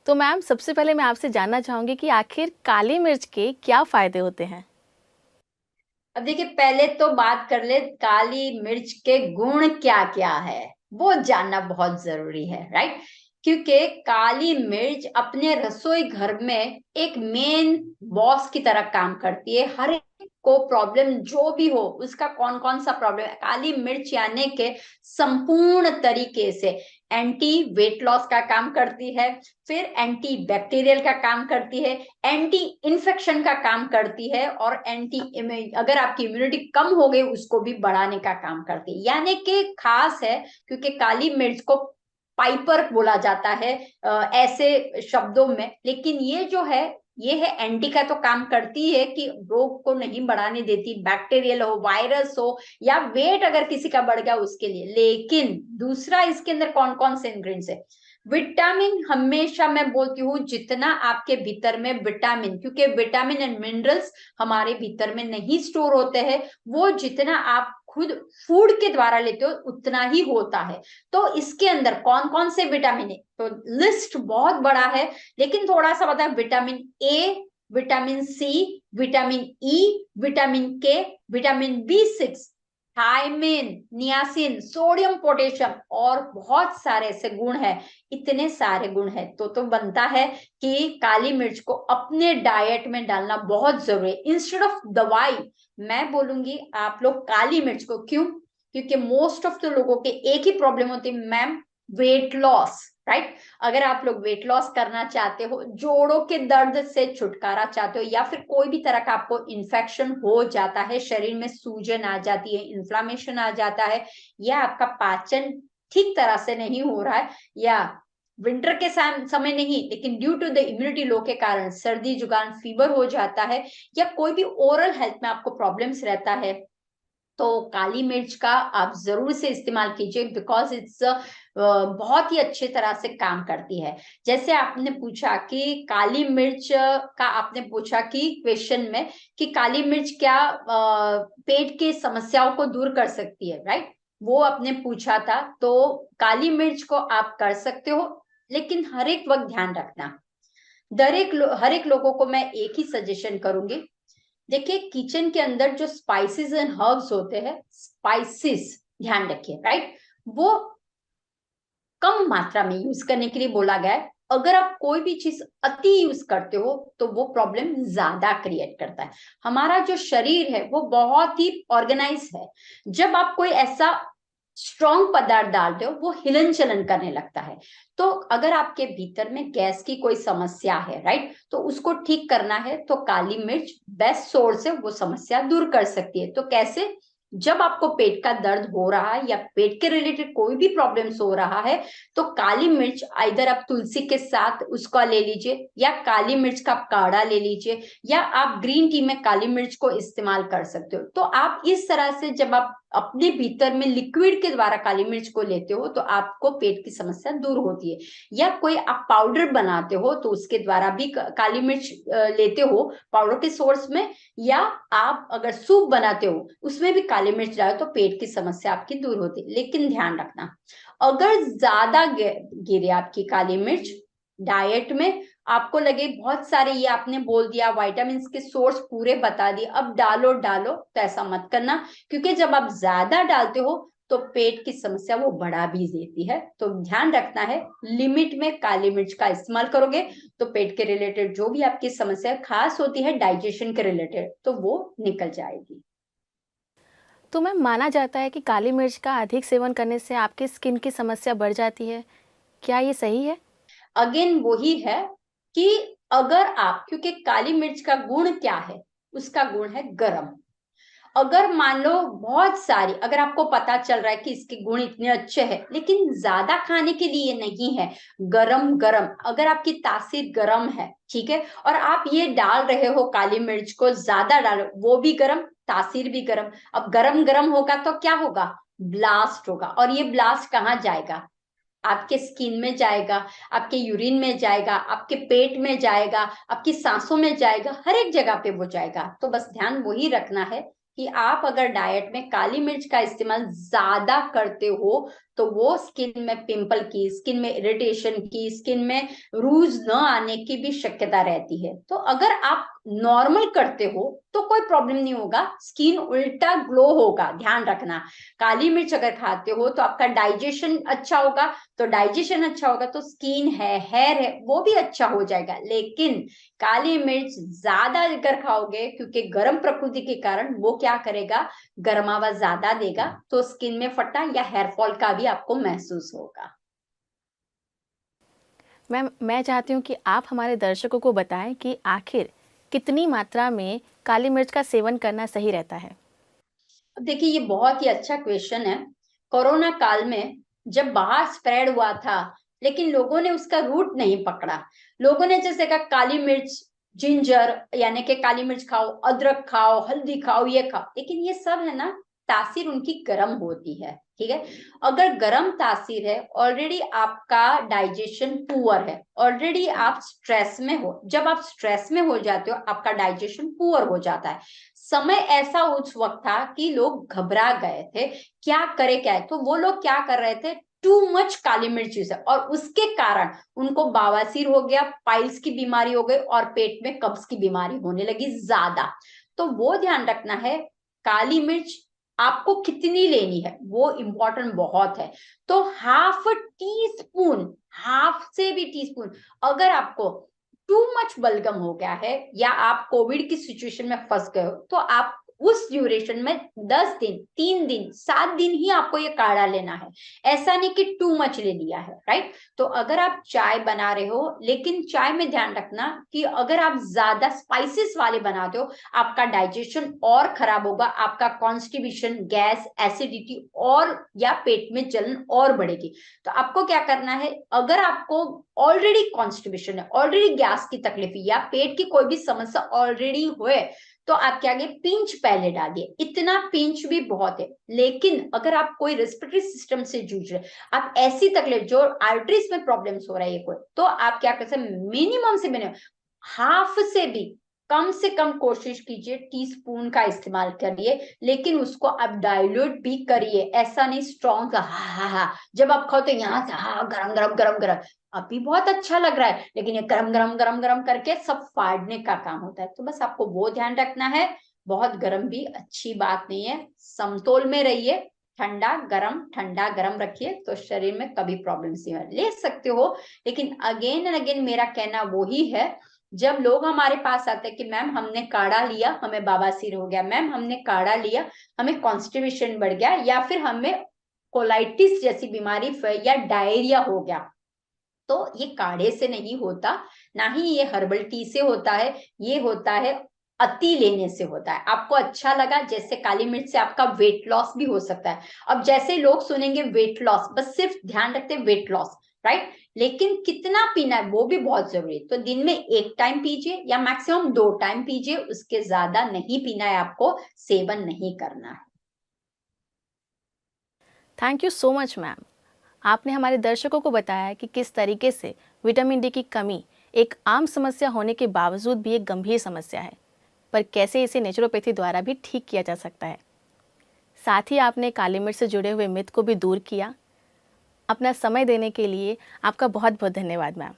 तो मैम सबसे पहले मैं आपसे जानना चाहूंगी कि आखिर काली मिर्च के क्या फायदे होते हैं? अब देखिए, पहले तो बात कर ले काली मिर्च के गुण क्या क्या है, वो जानना बहुत जरूरी है, राइट। क्योंकि काली मिर्च अपने रसोई घर में एक मेन बॉस की तरह काम करती है। हर एक को प्रॉब्लम जो भी हो, उसका कौन कौन सा प्रॉब्लम है, काली मिर्च यानी के संपूर्ण तरीके से एंटी वेट लॉस का काम करती है, फिर एंटी बैक्टीरियल का काम करती है, एंटी इन्फेक्शन का काम करती है, और अगर आपकी इम्यूनिटी कम हो गई उसको भी बढ़ाने का काम करती है। यानी कि खास है, क्योंकि काली मिर्च को पाइपर बोला जाता है ऐसे शब्दों में। लेकिन ये है एंटी का तो काम करती है कि रोग को नहीं बढ़ाने देती, बैक्टीरियल हो, वायरस हो, या वेट अगर किसी का बढ़ गया उसके लिए। लेकिन दूसरा, इसके अंदर कौन कौन से इंग्रेडिएंट्स है? विटामिन, हमेशा मैं बोलती हूँ जितना आपके भीतर में विटामिन, क्योंकि विटामिन एंड मिनरल्स हमारे भीतर में नहीं स्टोर होते हैं, वो जितना आप खुद फूड के द्वारा लेते हो उतना ही होता है। तो इसके अंदर कौन कौन से विटामिन है, तो लिस्ट बहुत बड़ा है, लेकिन थोड़ा सा बता। Vitamin A, vitamin C, vitamin E, vitamin K, vitamin B6, thiamine, niacin, sodium, potassium, और बहुत सारे ऐसे गुण हैं। इतने सारे गुण हैं तो बनता है कि काली मिर्च को अपने डाइट में डालना बहुत जरूरी है इंस्टेड ऑफ दवाई। मैं बोलूंगी आप लोग काली मिर्च को, क्यों? क्योंकि मोस्ट ऑफ द लोगों के एक ही प्रॉब्लम होती है मैम, वेट लॉस, राइट। अगर आप लोग वेट लॉस करना चाहते हो, जोड़ों के दर्द से छुटकारा चाहते हो, या फिर कोई भी तरह का आपको इन्फेक्शन हो जाता है, शरीर में सूजन आ जाती है, इन्फ्लामेशन आ जाता है, या आपका पाचन ठीक तरह से नहीं हो रहा है, या विंटर के समय नहीं लेकिन due to the immunity low के कारण सर्दी जुकाम फीवर हो जाता है, या कोई भी ओरल हेल्थ में आपको प्रॉब्लम्स रहता है, तो काली मिर्च का आप जरूर से इस्तेमाल कीजिए, बिकॉज इट्स बहुत ही अच्छी तरह से काम करती है। जैसे आपने पूछा कि काली मिर्च का, आपने पूछा कि क्वेश्चन में कि काली मिर्च क्या पेट की समस्याओं को दूर कर सकती है, राइट। वो आपने पूछा था, तो काली मिर्च को आप कर सकते हो, लेकिन हर एक वक्त ध्यान रखना। हर एक लोगों को मैं एक ही सजेशन करूंगी। देखिए, किचन के अंदर जो स्पाइसेस एंड हर्ब्स होते हैं, स्पाइसेस ध्यान रखिए, राइट, वो कम मात्रा में यूज करने के लिए बोला गया है। अगर आप कोई भी चीज अति यूज करते हो तो वो प्रॉब्लम ज्यादा क्रिएट करता है। हमारा जो शरीर है वो बहुत ही ऑर्गेनाइज है। जब आप कोई ऐसा स्ट्रॉन्ग पदार्थ डालते हो, वो हिलन चलन करने लगता है। तो अगर आपके भीतर में गैस की कोई समस्या है, राइट, तो उसको ठीक करना है तो काली मिर्च बेस्ट सोर्स है, वो समस्या दूर कर सकती है। तो कैसे? जब आपको पेट का दर्द हो रहा है या पेट के रिलेटेड कोई भी प्रॉब्लम्स हो रहा है, तो काली मिर्च इधर आप तुलसी के साथ उसका ले लीजिए, या काली मिर्च का काढ़ा ले लीजिए, या आप ग्रीन टी में काली मिर्च को इस्तेमाल कर सकते हो। तो आप इस तरह से जब आप अपने भीतर में लिक्विड के द्वारा काली मिर्च को लेते हो तो आपको पेट की समस्या दूर होती है। या कोई आप पाउडर बनाते हो तो उसके द्वारा भी काली मिर्च लेते हो पाउडर के सोर्स में, या आप अगर सूप बनाते हो उसमें भी काली मिर्च डालो तो पेट की समस्या आपकी दूर होती है। लेकिन ध्यान रखना, अगर ज्यादा गिरे आपकी काली मिर्च डाइट में, आपको लगे बहुत सारे, ये आपने बोल दिया विटामिन के सोर्स पूरे बता दिए, अब डालो डालो, तो ऐसा मत करना। क्योंकि जब आप ज्यादा डालते हो तो पेट की समस्या वो बढ़ा भी देती है। तो ध्यान रखना है, लिमिट में काली मिर्च का इस्तेमाल करोगे तो पेट के रिलेटेड जो भी आपकी समस्या खास होती है डाइजेशन के रिलेटेड, तो वो निकल जाएगी। तो मैम माना जाता है कि काली मिर्च का अधिक सेवन करने से आपकी स्किन की समस्या बढ़ जाती है, क्या ये सही है? अगेन वही है कि अगर आप, क्योंकि काली मिर्च का गुण क्या है, उसका गुण है गरम। अगर मान लो बहुत सारी, अगर आपको पता चल रहा है कि इसके गुण इतने अच्छे हैं लेकिन ज्यादा खाने के लिए नहीं है, गरम गरम, अगर आपकी तासीर गरम है, ठीक है, और आप ये डाल रहे हो काली मिर्च को ज्यादा डालो, वो भी गरम, तासीर भी गरम। अब गरम गरम होगा तो क्या होगा? ब्लास्ट होगा। और ये ब्लास्ट कहाँ जाएगा? आपके स्किन में जाएगा, आपके यूरिन में जाएगा, आपके पेट में जाएगा, आपकी सांसों में जाएगा, हर एक जगह पे वो जाएगा। तो बस ध्यान वही रखना है कि आप अगर डाइट में काली मिर्च का इस्तेमाल ज्यादा करते हो तो वो स्किन में पिंपल की, स्किन में इरिटेशन की, स्किन में रूज न आने की भी शक्यता रहती है। तो अगर आप नॉर्मल करते हो तो कोई प्रॉब्लम नहीं होगा, स्किन उल्टा ग्लो होगा। ध्यान रखना, काली मिर्च अगर खाते हो तो आपका डाइजेशन अच्छा होगा, तो डाइजेशन अच्छा होगा तो स्किन है, हेयर है, वो भी अच्छा हो जाएगा। लेकिन काली मिर्च ज्यादा अगर खाओगे, क्योंकि गर्म प्रकृति के कारण वो क्या करेगा, गर्मावा ज्यादा देगा, तो स्किन में फटा या हेयर फॉल का भी आपको महसूस होगा। मैम, मैं चाहती हूँ कि आप हमारे दर्शकों को बताएं कि आखिर कितनी मात्रा में काली मिर्च का सेवन करना सही रहता है। अब देखिए, ये बहुत ही अच्छा क्वेश्चन है। कोरोना काल में जब बाहर स्प्रेड हुआ था, लेकिन लोगों ने उसका रूट नहीं पकड़ा। लोगों ने जैसे कहा काली मिर्च, जिंजर, यानी कि काली मिर्च खाओ, अदरक खाओ, हल्दी खाओ, ये खाओ, लेकिन ये सब है ना, तासीर उनकी गर्म होती है। ठीक है, अगर गर्म तासीर है, ऑलरेडी आपका डाइजेशन पुअर है, ऑलरेडी आप स्ट्रेस में हो, जब आप स्ट्रेस में हो जाते हो आपका डाइजेशन पुअर हो जाता है। समय ऐसा उस वक्त था कि लोग घबरा गए थे, क्या करे क्या है, तो वो लोग क्या कर रहे थे, टू मच काली मिर्च यूज, और उसके कारण उनको बवासीर हो गया, पाइल्स की बीमारी हो गई, और पेट में कब्ज की बीमारी होने लगी ज्यादा। तो वो ध्यान रखना है, काली मिर्च आपको कितनी लेनी है वो इंपॉर्टेंट बहुत है। तो हाफ टी स्पून, हाफ से भी टी स्पून, अगर आपको टू मच बलगम हो गया है या आप कोविड की सिचुएशन में फंस गए हो, तो आप उस ड्यूरेशन में 10 दिन, 3 दिन, 7 दिन ही आपको ये काढ़ा लेना है। ऐसा नहीं कि टू मच ले लिया है, राइट। तो अगर आप चाय बना रहे हो, लेकिन चाय में ध्यान रखना कि अगर आप ज्यादा स्पाइसेस वाले बनाते हो, आपका डाइजेशन और खराब होगा, आपका कॉन्स्टिपेशन, गैस, एसिडिटी और या पेट में जलन और बढ़ेगी। तो आपको क्या करना है, अगर आपको ऑलरेडी कॉन्स्टिपेशन है, ऑलरेडी गैस की तकलीफ या पेट की कोई भी समस्या ऑलरेडी हुए, तो आप क्या, पिंच पहले डालिए, इतना पिंच भी बहुत है। लेकिन अगर आप कोई रेस्पिरेटरी सिस्टम से जूझ रहे, आप ऐसी तकलीफ जो आर्टरीज में प्रॉब्लम्स हो रही है कोई, तो आप क्या कर सकते, मिनिमम से मिनिमम हाफ से भी कम से कम कोशिश कीजिए, टीस्पून का इस्तेमाल करिए, लेकिन उसको आप डाइल्यूट भी करिए। ऐसा नहीं स्ट्रॉन्ग हा, जब आप खाओ तो यहाँ से हा, गरम गरम गरम गरम, अभी बहुत अच्छा लग रहा है, लेकिन ये गरम गरम गरम गरम करके सब फाड़ने का काम होता है। तो बस आपको वो ध्यान रखना है, बहुत गरम भी अच्छी बात नहीं है, समतोल में रहिए, ठंडा गरम रखिए, तो शरीर में कभी प्रॉब्लम नहीं ले सकते हो। लेकिन अगेन एंड अगेन मेरा कहना वही है, जब लोग हमारे पास आते हैं कि मैम हमने काढ़ा लिया, हमें बवासीर हो गया, मैम हमने काढ़ा लिया, हमें कॉन्स्टिपेशन बढ़ गया, या फिर हमें कोलाइटिस जैसी बीमारी या डायरिया हो गया, तो ये काढ़े से नहीं होता, ना ही ये हर्बल टी से होता है, ये होता है अति लेने से होता है। आपको अच्छा लगा, जैसे काली मिर्च से आपका वेट लॉस भी हो सकता है। अब जैसे लोग सुनेंगे वेट लॉस, बस सिर्फ ध्यान रखते हैं वेट लॉस, राइट, लेकिन कितना पीना है वो भी बहुत जरूरी है। तो दिन में 1 टाइम पीजिए या मैक्सिमम 2 टाइम पीजिए, उसके ज्यादा नहीं पीना है, आपको सेवन नहीं करना है। Thank you so much ma'am. आपने हमारे दर्शकों को बताया कि किस तरीके से विटामिन डी की कमी एक आम समस्या होने के बावजूद भी एक गंभीर समस्या है, पर कैसे इसे नेचुरोपैथी द्वारा भी ठीक किया जा सकता है। साथ ही आपने काली मिर्च से जुड़े हुए मिथ को भी दूर किया। अपना समय देने के लिए आपका बहुत बहुत धन्यवाद मैम।